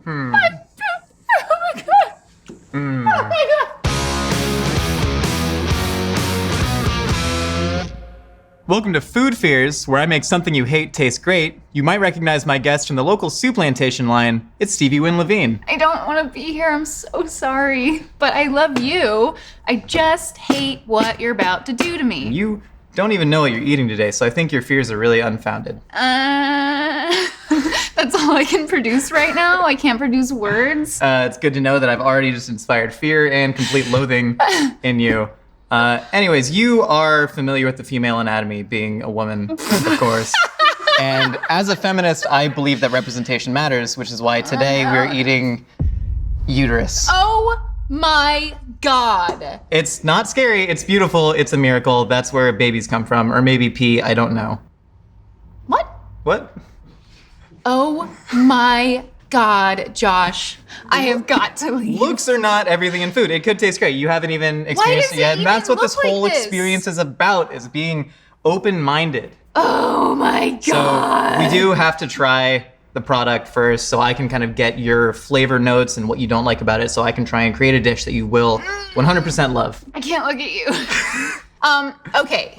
Oh my god. Oh my god. Welcome to Food Fears, where I make something you hate taste great. You might recognize my guest from the local soup plantation line. It's Stevie Levine. I don't want to be here. I'm so sorry. But I love you. I just hate what you're about to do to me. You don't even know what you're eating today, so I think your fears are really unfounded. That's all I can produce right now. I can't produce words. It's good to know that I've already just inspired fear and complete loathing in you. Anyways, you are familiar with the female anatomy, being a woman, of course. And as a feminist, I believe that representation matters, which is why today we're eating uterus. Oh my god. It's not scary, it's beautiful, it's a miracle. That's where babies come from, or maybe pee, I don't know. What? What? Oh my god, Josh. I have got to leave. Looks are not everything in food. It could taste great. You haven't even experienced it yet. And that's what this whole experience is about, is being open-minded. Oh my god. So we do have to try the product first so I can kind of get your flavor notes and what you don't like about it so I can try and create a dish that you will 100% love. I can't look at you. Okay,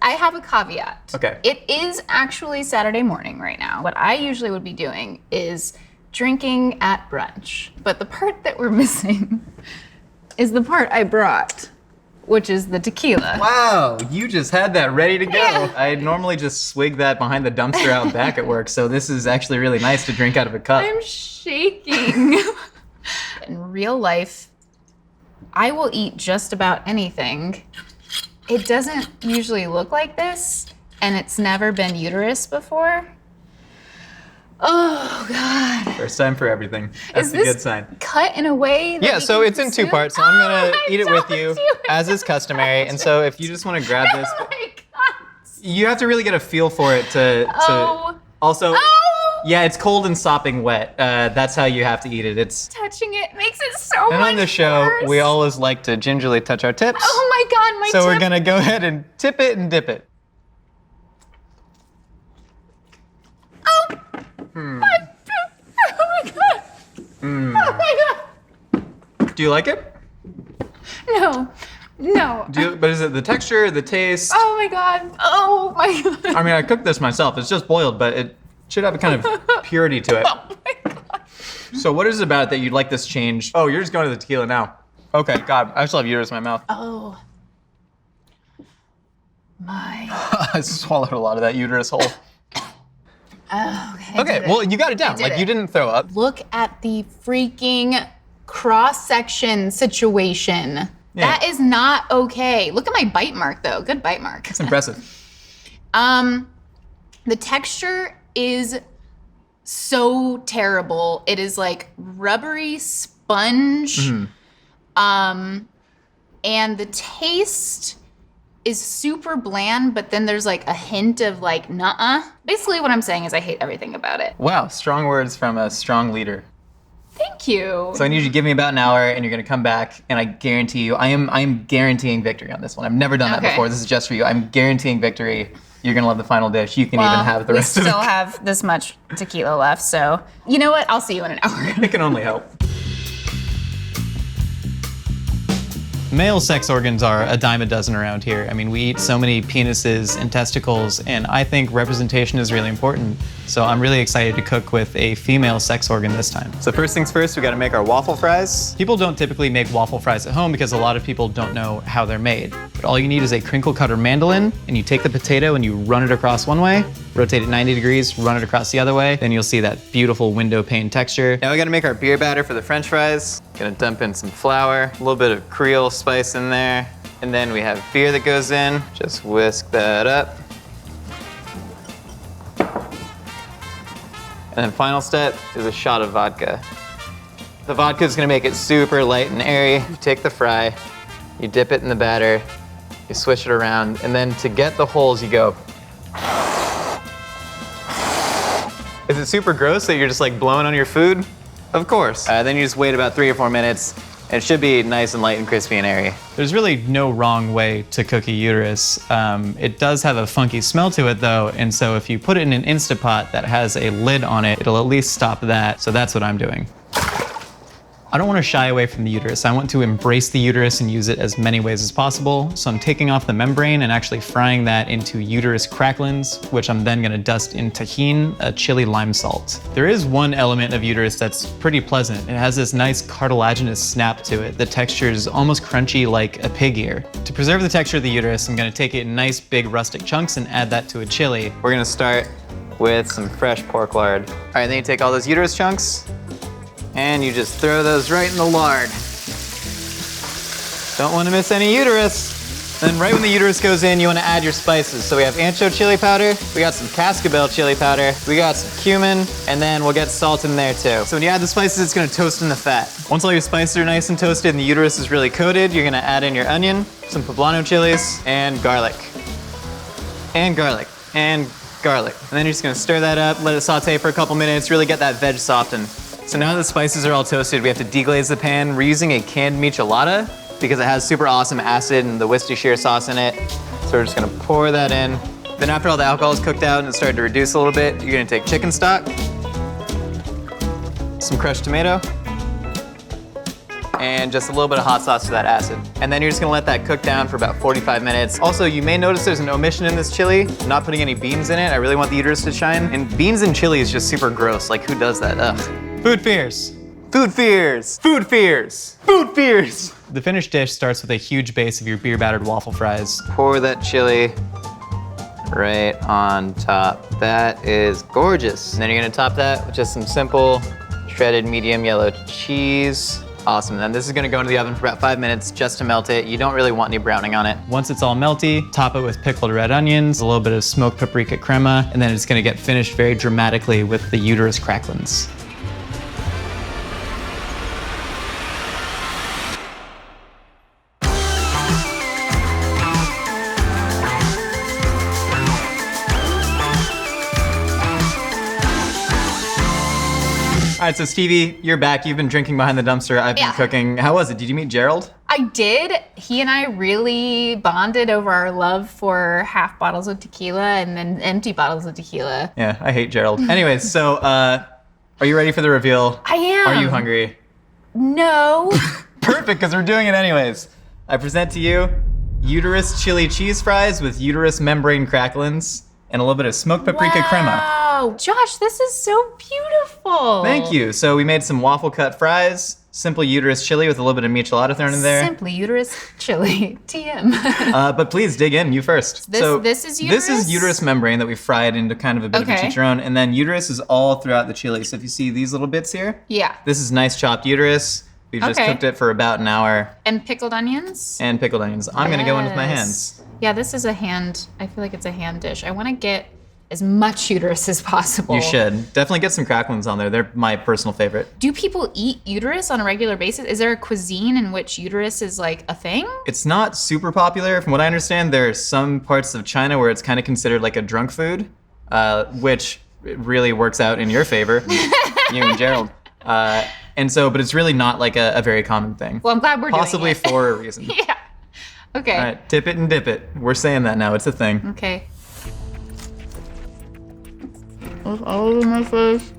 I have a caveat. Okay. It is actually Saturday morning right now. What I usually would be doing is drinking at brunch. But the part that we're missing is the part I brought, which is the tequila. Wow, you just had that ready to go. Yeah. I normally just swig that behind the dumpster out back at work, so this is actually really nice to drink out of a cup. I'm shaking. In real life, I will eat just about anything. It doesn't usually look like this, and it's never been uterus before. Oh, God. First time for everything. That's Is a this good sign. cut in a way that Yeah, we so can it's in two consume? parts, so I'm gonna Oh, eat it I with don't you, do it. as is customary. And so if you just want to grab this, Oh, my God. you have to really get a feel for it to Oh. also. Oh! Yeah, it's cold and sopping wet. That's how you have to eat it. It's. Touching it makes it so much And on the show, worse. we always like to gingerly touch our tips. Oh, my God, my So we're tip. gonna go ahead and tip it and dip it. Oh. My tip. Oh, my God. Oh, my God. Do you like it? No. No. But is it the texture, the taste? Oh my god. Oh my god. I mean, I cooked this myself. It's just boiled, but it should have a kind of purity to it. Oh my god. So what is it about it that you'd like this change? Oh, you're just going to the tequila now. Okay, God, I still have uterus in my mouth. Oh. My. I swallowed a lot of that uterus whole. Oh, okay. I Okay, did it. well, you got it down. did Like, it. you didn't throw up. Look at the freaking cross-section situation. Yeah. That is not okay. Look at my bite mark though. Good bite mark. It's impressive. The texture is so terrible. It is like rubbery sponge. And the taste is super bland, but then there's like a hint of like, nuh-uh. Basically what I'm saying is I hate everything about it. Wow, strong words from a strong leader. Thank you. So I need you to give me about an hour, and you're gonna come back, and I guarantee you, I am guaranteeing victory on this one. I've never done that Okay. before. This is just for you. I'm guaranteeing victory. You're gonna love the final dish. You can even have the rest we of still it. have this much tequila left, so you know what? I'll see you in an hour. It can only help. Male sex organs are a dime a dozen around here. I mean, we eat so many penises and testicles, and I think representation is really important. So I'm really excited to cook with a female sex organ this time. So first things first, we gotta make our waffle fries. People don't typically make waffle fries at home because a lot of people don't know how they're made. But all you need is a crinkle cutter mandolin, and you take the potato and you run it across one way, rotate it 90 degrees, run it across the other way, then you'll see that beautiful window pane texture. Now we gotta make our beer batter for the French fries. Gonna dump in some flour, a little bit of Creole spice in there, and then we have beer that goes in. Just whisk that up. And then final step is a shot of vodka. The vodka is gonna make it super light and airy. You take the fry, you dip it in the batter, you swish it around, and then to get the holes, you go. Is it super gross that you're just like blowing on your food? Of course. Then you just wait about 3 or 4 minutes, and it should be nice and light and crispy and airy. There's really no wrong way to cook a uterus. It does have a funky smell to it though, and so if you put it in an Instapot that has a lid on it, it'll at least stop that, so that's what I'm doing. I don't want to shy away from the uterus. I want to embrace the uterus and use it as many ways as possible. So I'm taking off the membrane and actually frying that into uterus cracklins, which I'm then gonna dust in tahine, a chili lime salt. There is one element of uterus that's pretty pleasant. It has this nice cartilaginous snap to it. The texture is almost crunchy like a pig ear. To preserve the texture of the uterus, I'm gonna take it in nice big rustic chunks and add that to a chili. We're gonna start with some fresh pork lard. All right, then you take all those uterus chunks and you just throw those right in the lard. Don't want to miss any uterus. Then right when the uterus goes in, you want to add your spices. So we have ancho chili powder, we got some cascabel chili powder, we got some cumin, and then we'll get salt in there too. So when you add the spices, it's gonna toast in the fat. Once all your spices are nice and toasted and the uterus is really coated, you're gonna add in your onion, some poblano chilies, and garlic. And garlic. And garlic. And then you're just gonna stir that up, let it saute for a couple minutes, really get that veg softened. So now that the spices are all toasted, we have to deglaze the pan. We're using a canned michelada because it has super awesome acid and the Worcestershire sauce in it. So we're just gonna pour that in. Then after all the alcohol is cooked out and it's started to reduce a little bit, you're gonna take chicken stock, some crushed tomato, and just a little bit of hot sauce for that acid. And then you're just gonna let that cook down for about 45 minutes. Also, you may notice there's an omission in this chili. I'm not putting any beans in it. I really want the uterus to shine. And beans in chili is just super gross. Like, who does that? Ugh. Food fears. Food fears. Food fears. Food fears. The finished dish starts with a huge base of your beer battered waffle fries. Pour that chili right on top. That is gorgeous. And then you're gonna top that with just some simple shredded medium yellow cheese. Awesome, then this is gonna go into the oven for about 5 minutes just to melt it. You don't really want any browning on it. Once it's all melty, top it with pickled red onions, a little bit of smoked paprika crema, and then it's gonna get finished very dramatically with the uterus cracklins. All right, so Stevie, you're back. You've been drinking behind the dumpster. I've been cooking. How was it? Did you meet Gerald? I did. He and I really bonded over our love for half bottles of tequila and then empty bottles of tequila. Yeah, I hate Gerald. Anyways, so are you ready for the reveal? I am. Are you hungry? No. Perfect, because we're doing it anyways. I present to you uterus chili cheese fries with uterus membrane cracklins and a little bit of smoked paprika crema. Wow, Josh, this is so beautiful. Thank you. So we made some waffle cut fries, simple uterus chili with a little bit of michelada thrown in there. Simply uterus chili, TM. But please dig in, you first. This is uterus? This is uterus membrane that we fried into kind of a bit of a chicharron, and then uterus is all throughout the chili. So if you see these little bits here, this is nice chopped uterus. We've just cooked it for about an hour. And pickled onions? And pickled onions. I'm gonna go in with my hands. Yeah, this is a hand, I feel like it's a hand dish. I wanna get as much uterus as possible. You should. Definitely get some cracklins on there. They're my personal favorite. Do people eat uterus on a regular basis? Is there a cuisine in which uterus is like a thing? It's not super popular. From what I understand, there are some parts of China where it's kind of considered like a drunk food, which really works out in your favor, you and Gerald. And so, but it's really not like a very common thing. Well, I'm glad we're Possibly doing it. for a reason. Yeah. Okay. All right, tip it and dip it. We're saying that now. It's a thing. Okay. It's all over my face.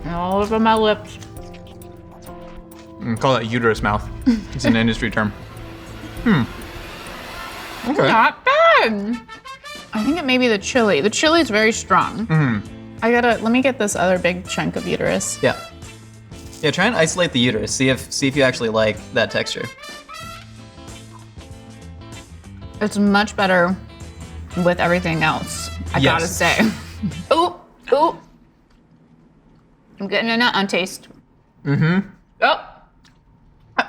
And all over my lips. Call that uterus mouth. It's an industry term. Okay. Not bad. I think it may be the chili. The chili is very strong. Let me get this other big chunk of uterus. Yeah. Yeah, try and isolate the uterus. See if you actually like that texture. It's much better with everything else, I gotta say. Ooh. I'm getting a nut on taste. Oh. I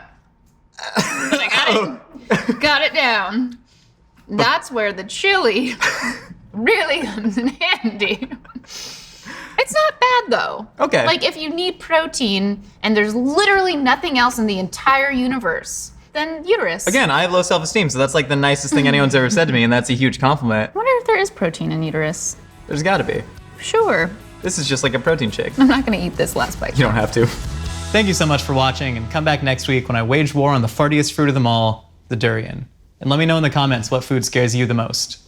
got it. Got it down. That's where the chili really comes in handy. It's not bad though. Okay. Like if you need protein and there's literally nothing else in the entire universe, then uterus. Again, I have low self-esteem, so that's like the nicest thing anyone's ever said to me, and that's a huge compliment. I wonder if there is protein in uterus. There's gotta be. Sure. This is just like a protein shake. I'm not gonna eat this last bite. You don't have to. Thank you so much for watching, and come back next week when I wage war on the fartiest fruit of them all, the durian. And let me know in the comments what food scares you the most.